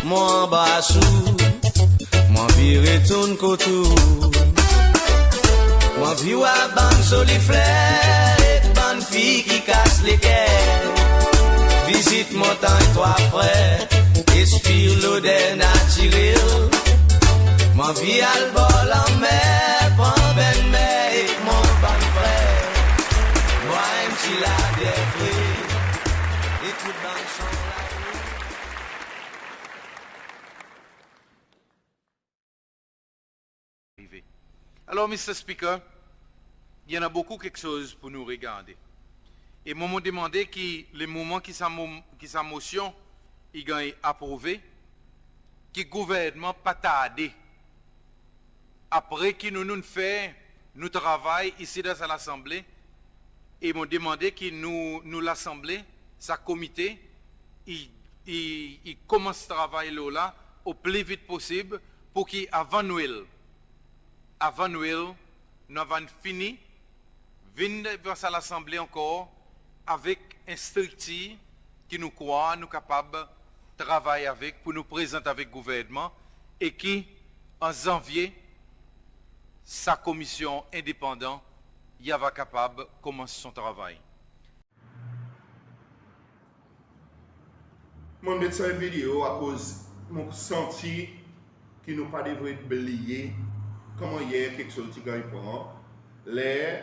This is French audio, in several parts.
mon bassou, mon vie retourne couture. Mon vie à ban solifleur, et bonne fille qui casse les quais. Visite montagne, trois frères, expire l'odeur naturelle. Mon vie à le bol en mer, prends ben mer et mon bon frère. Moi, un petit la des frères, écoute dans le son la vie. Alors, Mr. Speaker, il y en a beaucoup quelque chose pour nous regarder. Et moi, me demandé que les moments qui sa motion, il a approuvé, que le gouvernement pas tardé. Après que nous fait nous travail ici dans l'Assemblée, et m'ont demandé que nous l'Assemblée, sa comité, il commence ce travail là au plus vite possible pour qu'avant Noël, nous avons fini, venir vers l'Assemblée encore avec un structure qui nous croit, nous capables de travailler avec, pour nous présenter avec le gouvernement, et qui, en janvier, sa commission indépendante, il va capable de commencer son travail. Je vais mettre une vidéo à cause de mon senti qui nous pas devrait oublier comment il y a quelque chose qui gagne pour les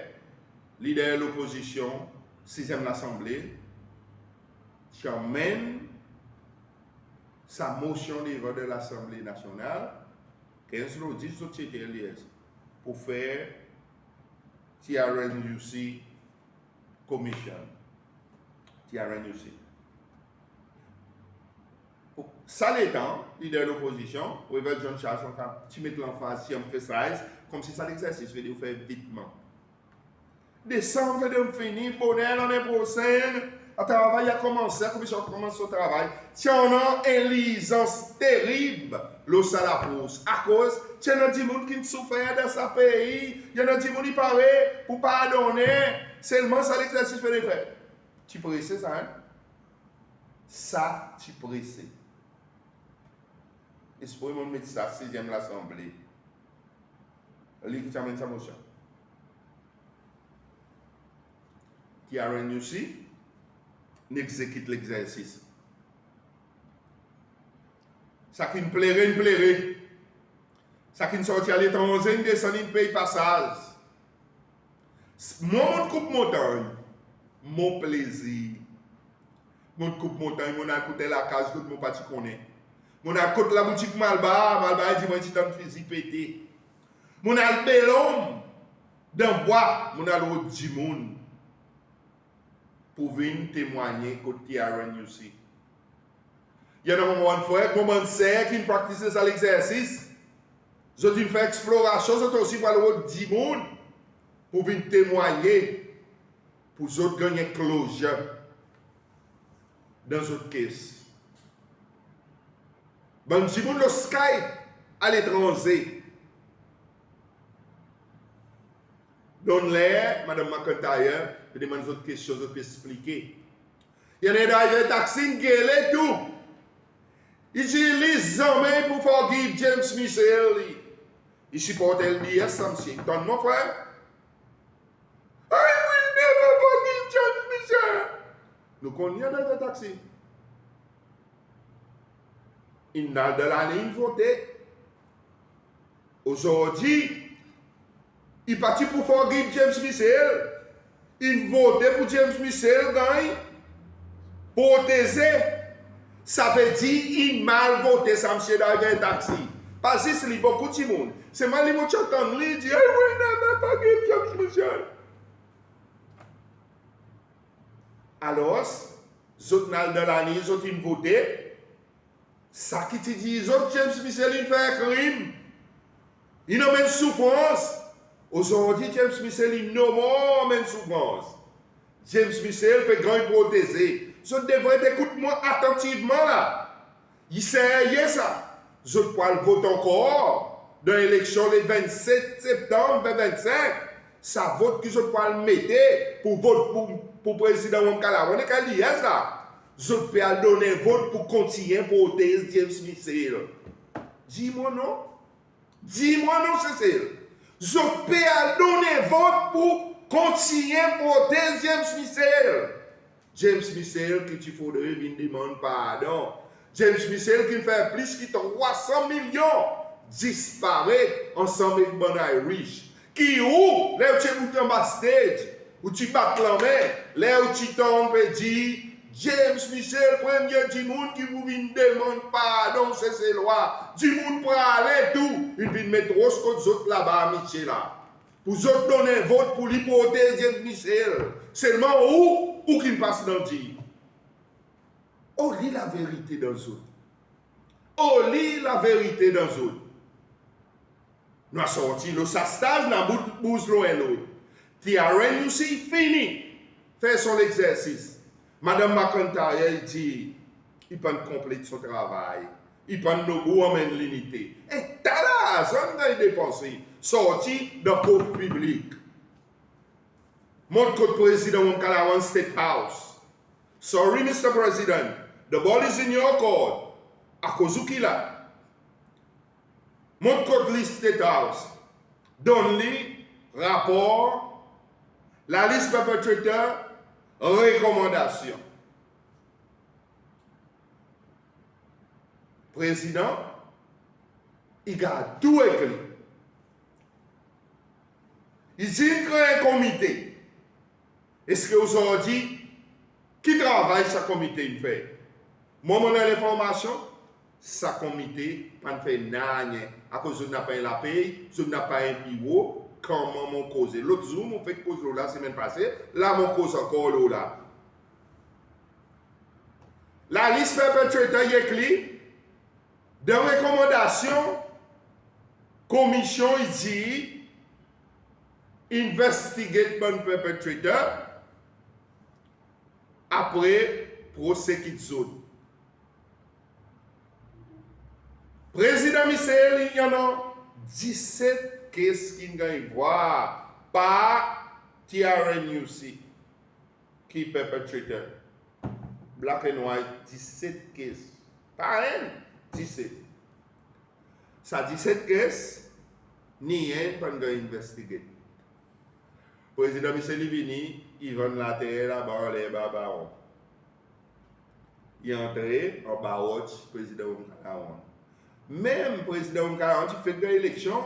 leaders de l'opposition, 6e l'Assemblée, qui emmène sa motion devant de l'Assemblée nationale, 15 ou 10 sociétés liées, pour faire TRNUC Commission. TRNUC. Ça l'étant, leader de l'opposition, Reverend John Charles, on va mettre l'emphase si on fait ça, comme si ça l'exercice veut dire faire vitement. Décembre de finir, bonheur l'année prochaine, le travail a commencé, la commission commence son travail. Si on a une licence terrible, l'eau ça la pose. À cause, il y a des gens qui souffrent dans ce pays, il y a des gens qui parlent pour pardonner, seulement ça l'exercice fait faire. Tu pressé ça, hein? Ça, tu pressé. Et c'est pour moi mettre ça, 6e l'Assemblée. Lui qui amène sa motion. Qui a réussi, n'exécute l'exercice. Ça qui me plairait, me plairait. Ça qui me sortit à l'étranger, descend, il paye passage. Moi, mon coupe montagne, mon plaisir. Mon coupe montagne, mon a côté la case, tout mon parti connaît. Mon a côté la boutique Malba dit moi petit homme physique pété. Mon a le bel homme dans bois, mon a l'autre du monde pour venir témoigner côté RNUC. Il y a un moment de moment de qui pratique ça l'exercice. Je dis faire exploration, je aussi pour l'autre du monde pour venir témoigner pour les autres gagner closure dans notre caisse. Ben, si vous le Skype à l'étranger, donne-les, Madame McIntyre, je demande d'autres questions, je peux expliquer. Il y a des drivers taxi qui est tout. Il dit les hommes pour forgive James Michel. Il supporte LDS, something. Donne-moi, frère. I will never forgive James Michel. Nous connaissons des drivers taxi. Il n'a de l'année voté. Aujourd'hui, il partit pour forgive James Michel. Il votait pour James Michel gagne. Protéger, ça veut dire il mal voté ça monsieur dans un taxi. Parce que c'est beaucoup de monde. C'est mal les mots chantant lui dit I will never forgive James Michel. Alors, journal de l'année, ils ont voté. Ça qui te dit, James Michel, il fait un crime. Il n'a même souffrance. Aujourd'hui, James Michel, il n'a même souffrance. James Michel peut grand protéger. Je devrais écouter moi attentivement là. Il sait ça. Je peux voter encore dans l'élection le 27 septembre 2025. Ça vote que je peux le mettre pour voter pour président Moncala. On est qu'à dire ça. Zot pe al donner vote pour continuer protéger James Michel. Dis-moi non. Dis-moi non, Cécile. Zot pe al donner vote pour continuer protéger James Michel. James Michel qui tu faudrait venir demander pardon. James Michel qui fait plus que 300 millions disparaît ensemble avec Banay Rich. Qui ou, là où tu es en bas stage, où tu bats la main, là où tu tombes et dis, James Michel, premier du monde qui vous vient demander pardon, c'est ces lois. Du monde pour aller tout. Il vient mettre trop ce autres là-bas, Michel là. Pour autres donner vote pour l'hypothèse James Michel. Seulement où qu'il passe dans le dit. Oh, lis la vérité dans eux. Oh, lis la vérité dans eux. Nous avons sorti le stage dans le bout de l'eau. TRN, nous c'est fini. Fait son exercice. Madame McIntyre, il dit, il peut compléter son travail. Il peut nous goûter l'unité. Et t'as là, ça n'a dépensé. Sorti de pauvre public. Mon code président de Calawan State House. Sorry, Mr. President. The ball is in your court. À cause de qui là? Mon code list State House. Donne-lui rapport, la liste perpétrateur, recommandation. Président, il a tout écrit. Il dit qu'il crée un comité. Est-ce que vous avez dit qui travaille ce comité il fait? Moi, mon information, ce comité ne fait rien. À cause de n'a pas la paye, je n'ai pas un bureau, comment mon cause. L'autre jour, mon fait cause la semaine passée, là, mon cause encore là. La liste perpétrateur est écrite. De recommandation, commission il dit investigate bon perpetrator après prosecute zone. Président Michel, il y en a 17 cases qui gagnent voir par TRNUC qui perpetrator. Black and white, 17 cases. Par elle. 17. Ça 17 cases, ni un pendant investiguer. Président Michel Livini, il vend la terre là-bas, les babarons. Il est entré en bas président Mkalawan. Même président Mkalawan, il fait une élection,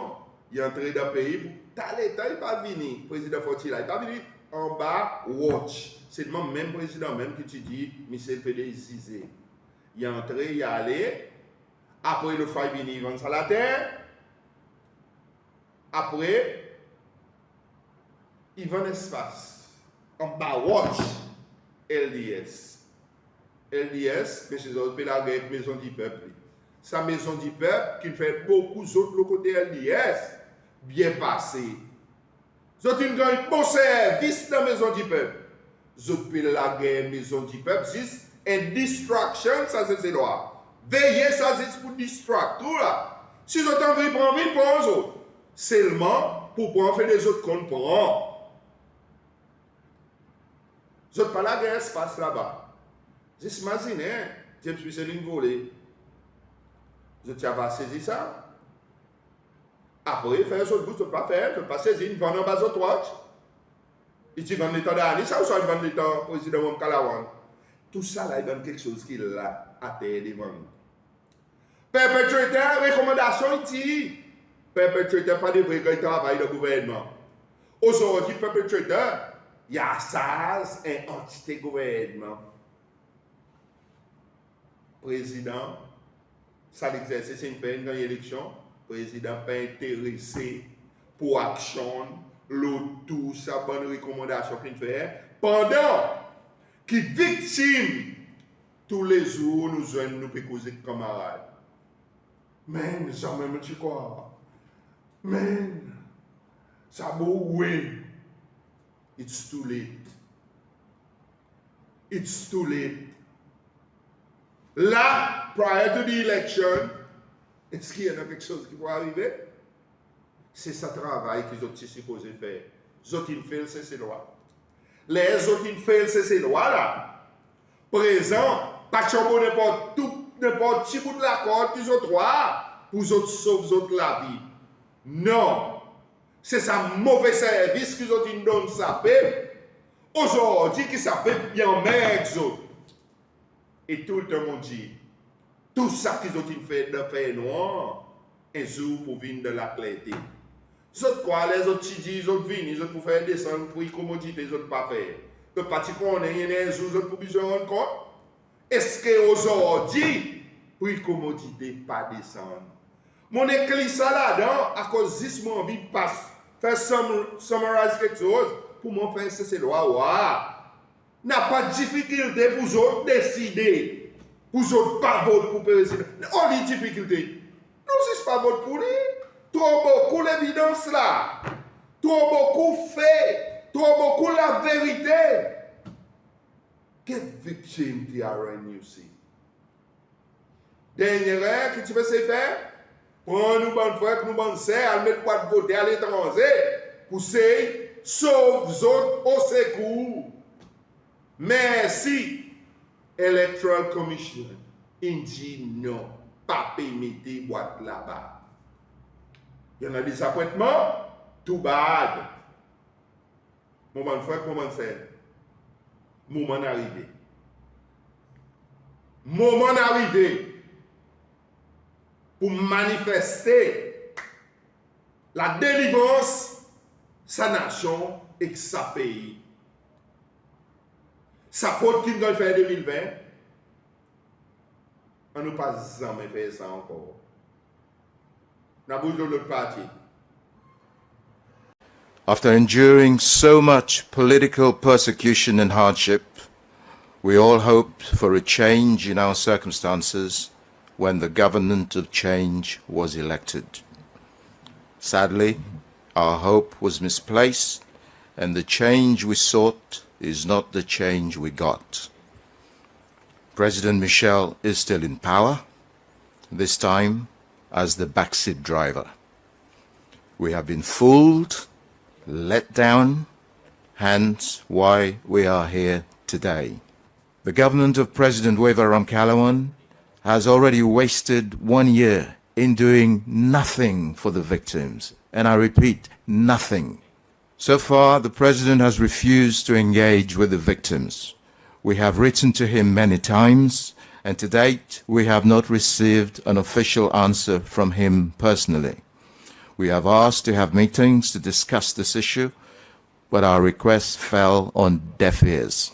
il est entré dans le pays pour l'État, il n'est pas venu. Président Fortila, il n'est pas venu en bas watch. C'est le même président même qui te dit, Michel Fédécisé. Il est entré, il est allé. Après le fait venir, il vend ça la terre. Après, il vend l'espace. En bas, watch. LDS. LDS, mais c'est autres la guerre maison du peuple. Sa maison du peuple, qui fait beaucoup d'autres le côté LDS, bien passé. Vous avez un bon service dans la maison du peuple. Vous avez la guerre maison du peuple, juste une distraction, ça c'est droit. Veillez, ça c'est pour distraire tout là. Si vous avez envie de prendre, vous prenez les autres. Seulement pour pouvoir faire les autres qu'on prend. Vous n'avez pas la guerre se passe là-bas. Juste imaginez, James Michel volé. Vous avez saisi ça. Après, faire les autres bouts, vous ne pouvez pas faire, vous ne pouvez pas saisir, vous vendez en bas de watch. Il dit vendre l'état d'année, ça ou ça, il vend l'état président de Calawan. Tout ça là, il donne quelque chose qui est là à terre devant nous. Perpétrateur, recommandation, il dit. Perpétrateur, pas de vrai qu'il travaille dans le gouvernement. Aujourd'hui, perpétrateur, il y a SAS, une entité gouvernement. Président, ça l'exercice, c'est une élection. Président pas intéressé pour action, tout ça, bonne recommandation qu'il fait. Pendant qui victime tous les jours nous jeunes nous causer camarades. Mais ça même tu quoi? Mais ça beau oui. It's too late. It's too late. Là, prior to the election, est-ce qu'il y a quelque chose qui va arriver? C'est ce travail qu'ils ont supposé faire. Les autres, ils font ces lois. Les autres, ils font ces lois là. présent, pas chambo n'importe qui bout de la corde qu'ils ont droit pour autres sauver la vie. Non, c'est ça mauvais service qu'ils ont dit donne ça aujourd'hui qui s'appelle bien mettre et tout le monde dit tout ça qu'ils ont fait de faire noir un jour pour venir de la clarté. Les autres quoi, les autres disent, les autres viennent, les autres pour faire descendre, pour y commodité, les autres pas faire. Le parti qu'on est, il y a un jour, les autres pour besoin rendre compte. Est-ce qu'aujourd'hui, pour y commodité, pas descendre? Mon écrit ça là-dedans, à cause de mon envie de passer, faire summarize quelque chose, pour moi faire ces lois, n'a pas de difficulté pour les autres décider, pour les autres pas voter pour le président. On a des difficultés. Non, c'est pas vote pour lui. Trop beaucoup l'évidence là. Trop beaucoup fait. Trop beaucoup la vérité. Quelle victime tu as rendu ici? Dernière que tu veux faire? Prends nous bonnes frères, nous bonnes sœurs, à mettre quoi de voter à l'étranger pour sauver les autres au secours. Merci. Electoral Commission. Il dit non. Pas permettre boîte là-bas. Il y en a des appointements, tout bad. Moment frère, moment c'est. Moment arrivé. Moment arrivé pour manifester la délivrance sa nation et sa pays. Sa faute qu'il doit faire en 2020, on n'a pas jamais fait ça encore. After enduring so much political persecution and hardship, we all hoped for a change in our circumstances when the government of change was elected. Sadly, our hope was misplaced, and the change we sought is not the change we got. President Michel is still in power, this time as the backseat driver. We have been fooled, let down, hence why we are here today. The government of President Weva Ramkalawan has already wasted 1 year in doing nothing for the victims, and I repeat, nothing. So far, the President has refused to engage with the victims. We have written to him many times, and to date, we have not received an official answer from him personally. We have asked to have meetings to discuss this issue, but our requests fell on deaf ears.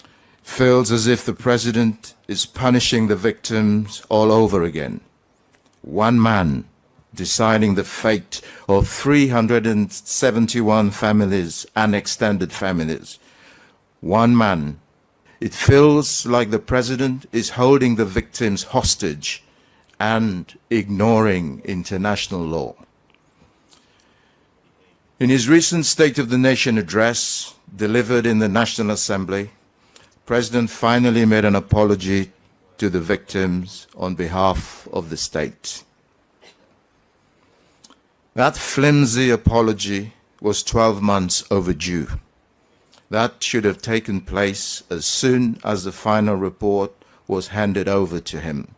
It feels as if the President is punishing the victims all over again. One man deciding the fate of 371 families and extended families. One man. It feels like the President is holding the victims hostage and ignoring international law. In his recent State of the Nation address delivered in the National Assembly, the President finally made an apology to the victims on behalf of the state. That flimsy apology was 12 months overdue. That should have taken place as soon as the final report was handed over to him.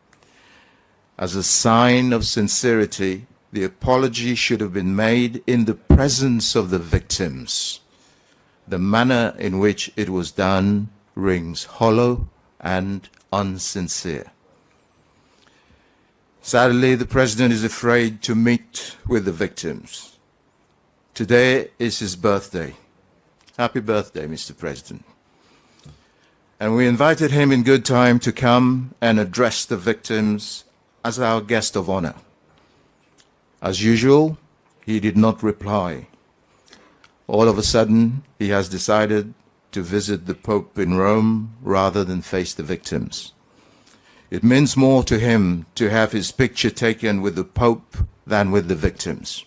As a sign of sincerity, the apology should have been made in the presence of the victims. The manner in which it was done rings hollow and unsincere. Sadly, the President is afraid to meet with the victims. Today is his birthday. Happy birthday, Mr. President. And we invited him in good time to come and address the victims as our guest of honor. As usual, he did not reply. All of a sudden, he has decided to visit the Pope in Rome rather than face the victims. It means more to him to have his picture taken with the Pope than with the victims.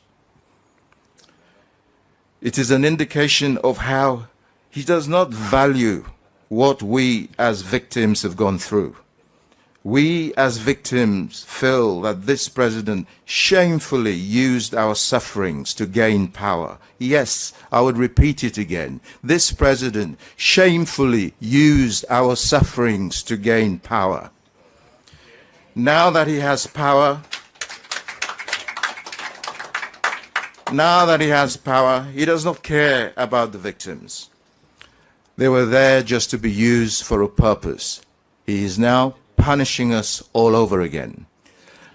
It is an indication of how he does not value what we as victims have gone through. We as victims feel that this president shamefully used our sufferings to gain power. Yes, I would repeat it again. This president shamefully used our sufferings to gain power. Now that he has power, he does not care about the victims. They were there just to be used for a purpose. He is now punishing us all over again.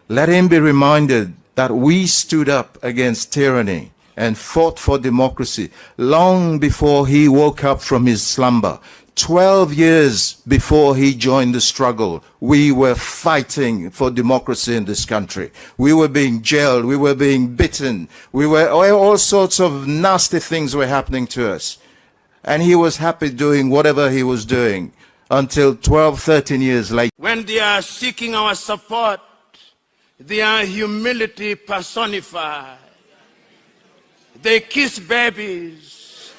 Let him be reminded that we stood up against tyranny and fought for democracy long before he woke up from his slumber. 12 years before he joined the struggle, we were fighting for democracy in this country. We were being jailed, we were being beaten, all sorts of nasty things were happening to us. And he was happy doing whatever he was doing until 12, 13 years later. When they are seeking our support, they are humility personified. They kiss babies.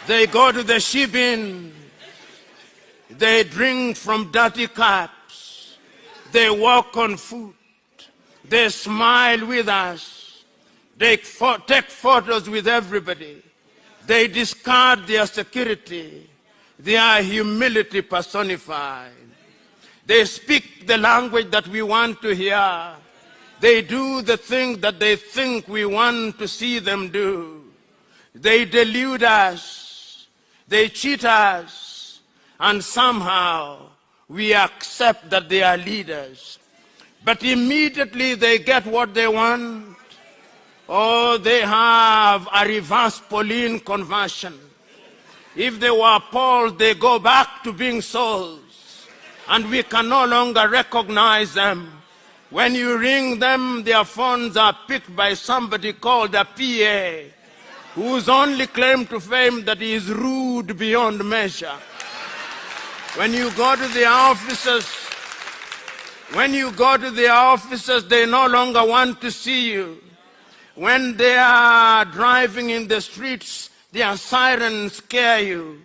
They go to the shebeen. They drink from dirty cups. They walk on foot. They smile with us. They take photos with everybody. They discard their security. They are humility personified. They speak the language that we want to hear. They do the things that they think we want to see them do. They delude us. They cheat us. And somehow we accept that they are leaders. But immediately they get what they want. Oh, they have a reverse Pauline conversion. If they were Paul, they go back to being Sauls. And we can no longer recognize them. When you ring them, their phones are picked by somebody called a PA, whose only claim to fame that he is rude beyond measure. When you go to the offices, they no longer want to see you. When they are driving in the streets, their sirens scare you.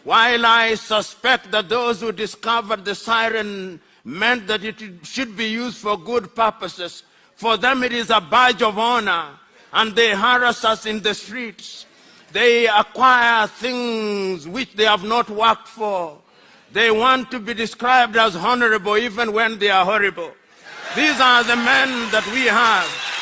While I suspect that those who discovered the siren meant that it should be used for good purposes, for them it is a badge of honor, and they harass us in the streets. They acquire things which they have not worked for. They want to be described as honorable even when they are horrible. These are the men that we have.